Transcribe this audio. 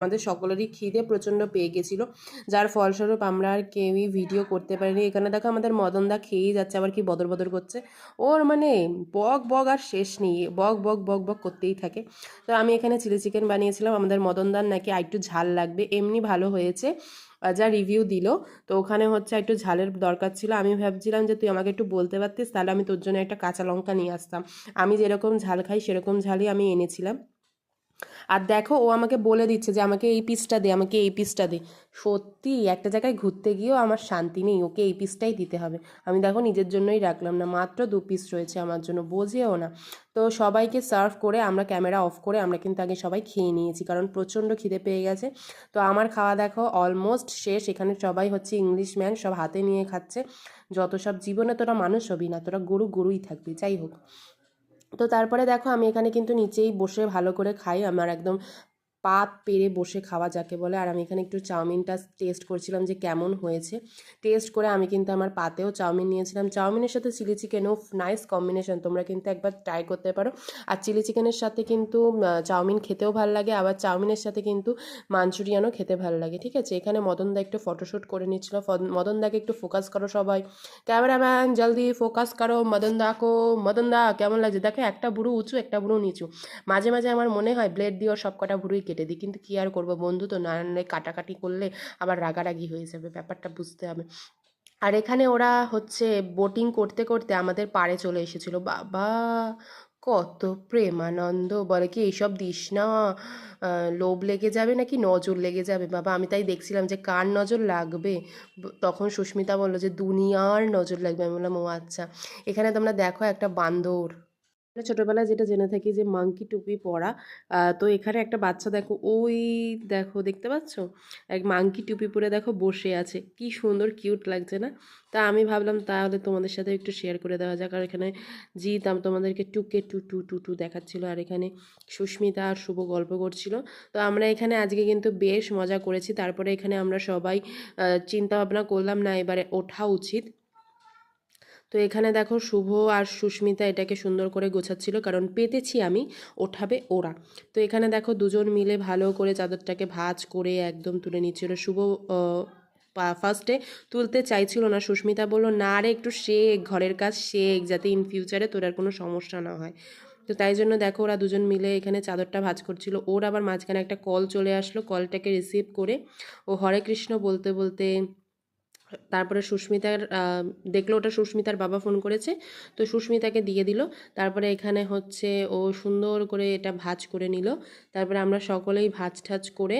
আমাদের সকলেরই খিদে প্রচণ্ড পেয়ে গেছিলো, যার ফলস্বরূপ আমরা আর কেউই ভিডিও করতে পারিনি। এখানে দেখো আমাদের মদনদা খেয়েই যাচ্ছে, আবার কি বদর বদর করছে। ওর মানে বক বক আর শেষ নেই, বক বক বক বক করতেই থাকে। তো আমি এখানে চিলি চিকেন বানিয়েছিলাম, আমাদের মদনদার নাকি আরেকটু ঝাল লাগবে, এমনি ভালো হয়েছে যা রিভিউ দিল। তো ওখানে হচ্ছে একটু ঝালের দরকার ছিল। আমি ভাবছিলাম যে তুই আমাকে একটু বলতে পারতিস, তাহলে আমি তোর জন্য একটা কাঁচা লঙ্কা নিয়ে আসতাম। আমি যেরকম ঝাল খাই সেরকম ঝালই আমি এনেছিলাম। আর দেখো ও আমাকে বলে দিচ্ছে যে আমাকে এই পিসটা দে, আমাকে এই পিসটা দে। সত্যি একটা জায়গায় ঘুরতে গিয়েও আমার শান্তি নেই, ওকে এই পিসটাই দিতে হবে। আমি দেখো নিজের জন্যই রাখলাম না, মাত্র 2 পিস রয়েছে আমার জন্য, বোঝেও না। তো সবাইকে সার্ভ করে আমরা ক্যামেরা অফ করে আমরা কিন্তু আগে সবাই খেয়ে নিয়েছি, কারণ প্রচণ্ড খিদে পেয়ে গেছে। তো আমার খাওয়া দেখো অলমোস্ট শেষ। এখানে সবাই হচ্ছে ইংলিশ ম্যান, সব হাতে নিয়ে খাচ্ছে। যত সব জীবনে তোরা মানুষ হবি না, তোরা গরু গরুই থাকবি, যাই হোক। তো তারপরে দেখো আমি এখানে কিন্তু নিচেই বসে ভালো করে খাই, আমার একদম পাত পেরে বসে খাওয়া যাকে বলে। আর আমি এখানে একটু চাউমিনটা টেস্ট করছিলাম যে কেমন হয়েছে। টেস্ট করে আমি কিন্তু আমার পাতেও চাউমিন নিয়েছিলাম। চাউমিনের সাথে চিলি চিকেনও নাইস কম্বিনেশন, তোমরা কিন্তু একবার ট্রাই করতে পারো। আর চিলি চিকেনের সাথে কিন্তু চাউমিন খেতেও ভালো লাগে, আবার চাউমিনের সাথে কিন্তু মাঞ্চুরিয়ানও খেতে ভালো লাগে, ঠিক আছে। এখানে মদনদা একটু ফটোশ্যুট করে নিচ্ছিল। মদনদাকে একটু ফোকাস করো সবাই, ক্যামেরাম্যান জলদি ফোকাস করো মদনদা কো। মদনদা কেমন লাগছে দেখো, একটা ভুরু উঁচু একটা ভুরু নিচু। মাঝে মাঝে আমার মনে হয় ব্লেড দিয়ে ওর সব কটা ভুরুই কেটে দিই, কিন্তু কী আর করবো, বন্ধু তো, না নাহলে কাটাকাটি করলে আবার রাগারাগি হয়ে যাবে, ব্যাপারটা বুঝতে হবে। আর এখানে ওরা হচ্ছে বোটিং করতে করতে আমাদের পাড়ে চলে এসেছিল। বাবা কত প্রেমানন্দ, বলে কি এইসব দিস না, লোভ লেগে যাবে নাকি নজর লেগে যাবে। বাবা আমি তাই দেখছিলাম যে কার নজর লাগবে। তখন সুস্মিতা বললো যে দুনিয়ার নজর লাগবে। আমি বললাম ও আচ্ছা। এখানে তোমরা দেখো একটা বান্দর, আমরা ছোটবেলায় যেটা জেনে থাকি যে মাংকি টুপি পরা, তো এখানে একটা বাচ্চা দেখো, ওই দেখো দেখতে পাচ্ছ, এক মাংকি টুপি পরে দেখো বসে আছে, কি সুন্দর কিউট লাগছে না। তা আমি ভাবলাম তাহলে তোমাদের সাথে একটু শেয়ার করে দেওয়া যাক। আর এখানে জিৎ তোমাদেরকে টুকে টু টু টু টু দেখাচ্ছিল, আর এখানে সুস্মিতা আর শুভ গল্প করছিল। তো আমরা এখানে আজকে কিন্তু বেশ মজা করেছি। তারপরে এখানে আমরা সবাই চিন্তা ভাবনা করলাম না এবারে ওঠা উচিত। তো এখানে দেখো শুভ আর সুস্মিতা এটাকে সুন্দর করে গোছাচ্ছিল, কারণ পেতেছি আমি, ওঠাবে ওরা। তো এখানে দেখো দুজন মিলে ভালো করে চাদরটাকে ভাঁজ করে একদম তুলে নিচ্ছিল। শুভ ফার্স্টে তুলতে চাইছিল না, সুস্মিতা বললো না রে একটু শেখ, ঘরের কাজ শেখ, যাতে ইন ফিউচারে তোর আর কোনো সমস্যা না হয়। তো তাই জন্য দেখো ওরা দুজন মিলে এখানে চাদরটা ভাঁজ করছিল। ওর আবার মাঝখানে একটা কল চলে আসলো, কলটাকে রিসিভ করে ও হরে কৃষ্ণ বলতে বলতে তারপরে সুস্মিতার দেখলো ওটা সুস্মিতার বাবা ফোন করেছে, তো সুস্মিতাকে দিয়ে দিল। তারপরে এখানে হচ্ছে ও সুন্দর করে এটা ভাঁজ করে নিল। তারপরে আমরা সকলেই ভাঁজ ঠাজ করে